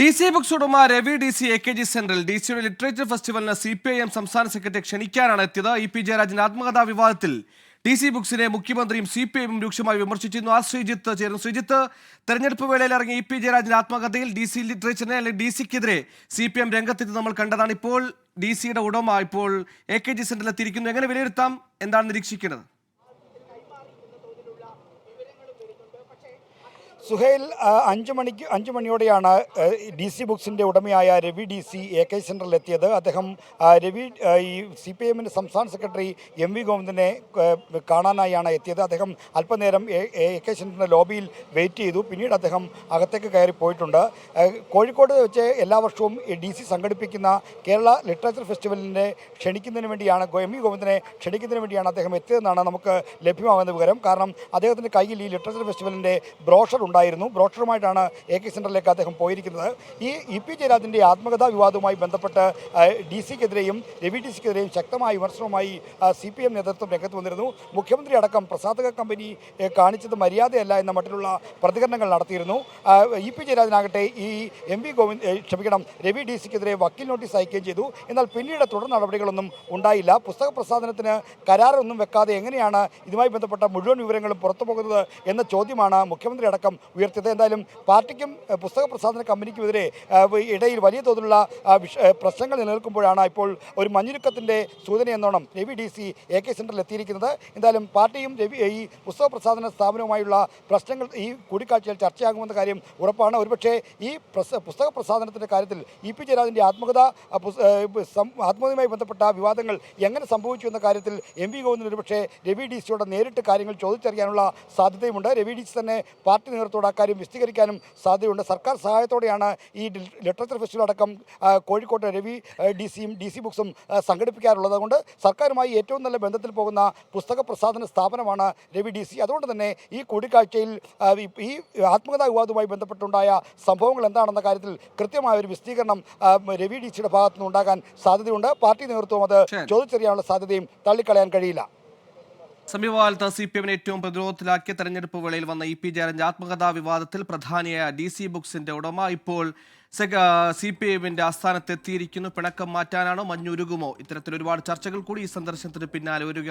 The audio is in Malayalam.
DC ബുക്സ് ഉടമ രവി DC AKG സെന്ററിൽ DCയുടെ ലിറ്ററേച്ചർ ഫെസ്റ്റിവലിന് CPIM സംസ്ഥാന സെക്രട്ടറി ക്ഷണിക്കാനാണ് എത്തിയത്. EP ജയരാജന്റെ ആത്മകഥാ വിവാദത്തിൽ DC ബുക്സിനെ മുഖ്യമന്ത്രിയും CPIM രൂക്ഷമായി വിമർശിച്ചിരുന്നു. ശ്രീജിത്ത് ചേർന്നു. ശ്രീജിത്ത്, തെരഞ്ഞെടുപ്പ് വേളയിൽ ഇറങ്ങിയ EP ജയരാജന്റെ ആത്മകഥയിൽ DC ലിറ്ററേച്ചറിനെ അല്ലെങ്കിൽ DCക്കെതിരെ CPIM രംഗത്തെത്തി നമ്മൾ കണ്ടതാണ്. ഇപ്പോൾ DCയുടെ ഉടമ ഇപ്പോൾ AKG സെന്ററിൽ എത്തിയിരിക്കുന്നു. എങ്ങനെ വിലയിരുത്താം? എന്താണ് നിരീക്ഷിക്കുന്നത്? സുഹൈൽ, 5 മണിയോടെയാണ് DC ബുക്സിൻ്റെ ഉടമയായ രവി DC AK സെൻറ്ററിലെത്തിയത്. അദ്ദേഹം ഈ CPIM സംസ്ഥാന സെക്രട്ടറി MV ഗോവിന്ദനെ കാണാനായാണ് എത്തിയത്. അദ്ദേഹം അല്പനേരം AK സെൻറ്ററിൻ്റെ ലോബിയിൽ വെയിറ്റ് ചെയ്തു. പിന്നീട് അദ്ദേഹം അകത്തേക്ക് കയറി പോയിട്ടുണ്ട്. കോഴിക്കോട് വെച്ച് എല്ലാ വർഷവും DC സംഘടിപ്പിക്കുന്ന കേരള ലിറ്ററേച്ചർ ഫെസ്റ്റിവലിനെ ക്ഷണിക്കുന്നതിന് വേണ്ടിയാണ് MV ഗോവിന്ദനെ ക്ഷണിക്കുന്നതിന് വേണ്ടിയാണ് അദ്ദേഹം എത്തിയതെന്നാണ് നമുക്ക് ലഭ്യമാകുന്ന വിവരം. കാരണം അദ്ദേഹത്തിൻ്റെ കയ്യിൽ ഈ ലിറ്ററേച്ചർ ഫെസ്റ്റിവലിൻ്റെ ബ്രോഷർ ഉണ്ടായിരുന്നു. ബ്രോഷറുമായിട്ടാണ് AK സെൻറ്ററിലേക്ക് അദ്ദേഹം പോയിരിക്കുന്നത്. ഈ EP ജയരാജൻ്റെ ആത്മകഥാ വിവാദവുമായി ബന്ധപ്പെട്ട് DCക്കെതിരെയും രവി DCക്കെതിരെയും ശക്തമായ വിമർശനവുമായി CPIM നേതൃത്വം രംഗത്ത് വന്നിരുന്നു. മുഖ്യമന്ത്രി അടക്കം പ്രസാധക കമ്പനി കാണിച്ചത് മര്യാദയല്ല എന്ന മട്ടിലുള്ള പ്രതികരണങ്ങൾ നടത്തിയിരുന്നു. EP ജയരാജനാകട്ടെ ഈ രവി DCക്കെതിരെ വക്കീൽ നോട്ടീസ് അയക്കുകയും ചെയ്തു. എന്നാൽ പിന്നീട് തുടർ നടപടികളൊന്നും ഉണ്ടായില്ല. പുസ്തക പ്രസാധനത്തിന് കരാറൊന്നും വെക്കാതെ എങ്ങനെയാണ് ഇതുമായി ബന്ധപ്പെട്ട മുഴുവൻ വിവരങ്ങളും പുറത്തു പോകുന്നത് എന്ന ചോദ്യമാണ് മുഖ്യമന്ത്രി അടക്കം ഉയർത്തിയത്. എന്തായാലും പാർട്ടിക്കും പുസ്തക പ്രസാധന കമ്പനിക്കുമെതിരെ ഇടയിൽ വലിയ തോതിലുള്ള പ്രശ്നങ്ങൾ നിലനിൽക്കുമ്പോഴാണ് ഇപ്പോൾ ഒരു മഞ്ഞുരുക്കത്തിൻ്റെ സൂചന എന്നോണം രവി DC AK സെൻറ്ററിൽ എത്തിയിരിക്കുന്നത്. എന്തായാലും പാർട്ടിയും ഈ പുസ്തക പ്രസാധന സ്ഥാപനവുമായുള്ള പ്രശ്നങ്ങൾ ഈ കൂടിക്കാഴ്ചയിൽ ചർച്ചയാകുമെന്ന കാര്യം ഉറപ്പാണ്. ഒരുപക്ഷേ ഈ പുസ്തക പ്രസാധനത്തിൻ്റെ കാര്യത്തിൽ EP ജയരാജൻ്റെ ആത്മകഥയുമായി ബന്ധപ്പെട്ട വിവാദങ്ങൾ എങ്ങനെ സംഭവിച്ചു എന്ന കാര്യത്തിൽ MV ഗോവിന്ദൻ ഒരുപക്ഷേ രവി DCയോട് നേരിട്ട് കാര്യങ്ങൾ ചോദിച്ചറിയാനുള്ള സാധ്യതയുമുണ്ട്. രവി DC തന്നെ പാർട്ടി നേതൃത്വത്തോട് അക്കാര്യം വിശദീകരിക്കാനും സാധ്യതയുണ്ട്. സർക്കാർ സഹായത്തോടെയാണ് ഈ ലിറ്ററേച്ചർ ഫെസ്റ്റിവൽ അടക്കം കോഴിക്കോട്ട് രവി DCയും DC ബുക്സും സംഘടിപ്പിക്കാറുള്ളത്. അതുകൊണ്ട് സർക്കാരുമായി ഏറ്റവും നല്ല ബന്ധത്തിൽ പോകുന്ന പുസ്തക പ്രസാധന സ്ഥാപനമാണ് രവി DC. അതുകൊണ്ട് തന്നെ ഈ കൂടിക്കാഴ്ചയിൽ ഈ ആത്മകഥാ വിവാദവുമായി ബന്ധപ്പെട്ടുണ്ടായ സംഭവങ്ങൾ എന്താണെന്ന കാര്യത്തിൽ കൃത്യമായ ഒരു വിശദീകരണം രവി DCയുടെ ഭാഗത്തു നിന്നുണ്ടാകാൻ സാധ്യതയുണ്ട്. പാർട്ടി നേതൃത്വം അത് ചോദിച്ചറിയാനുള്ള സാധ്യതയും തള്ളിക്കളയാൻ കഴിയില്ല. സമീപകാലത്ത് CPIMനെ ഏറ്റവും പ്രതിരോധത്തിലാക്കിയ തെരഞ്ഞെടുപ്പ് വേളയിൽ വന്ന EP ജയരാജന്റെ ആത്മകഥാ വിവാദത്തിൽ പ്രധാനിയായ DC ബുക്സിന്റെ ഉടമ ഇപ്പോൾ CPIMന്റെ ആസ്ഥാനത്തെത്തിയിരിക്കുന്നു. പിണക്കം മാറ്റാനാണോ, മഞ്ഞുരുകുമോ? ഇത്തരത്തിൽ ഒരുപാട് ചർച്ചകൾ കൂടി ഈ സന്ദർശനത്തിന് പിന്നാലെ വരിക.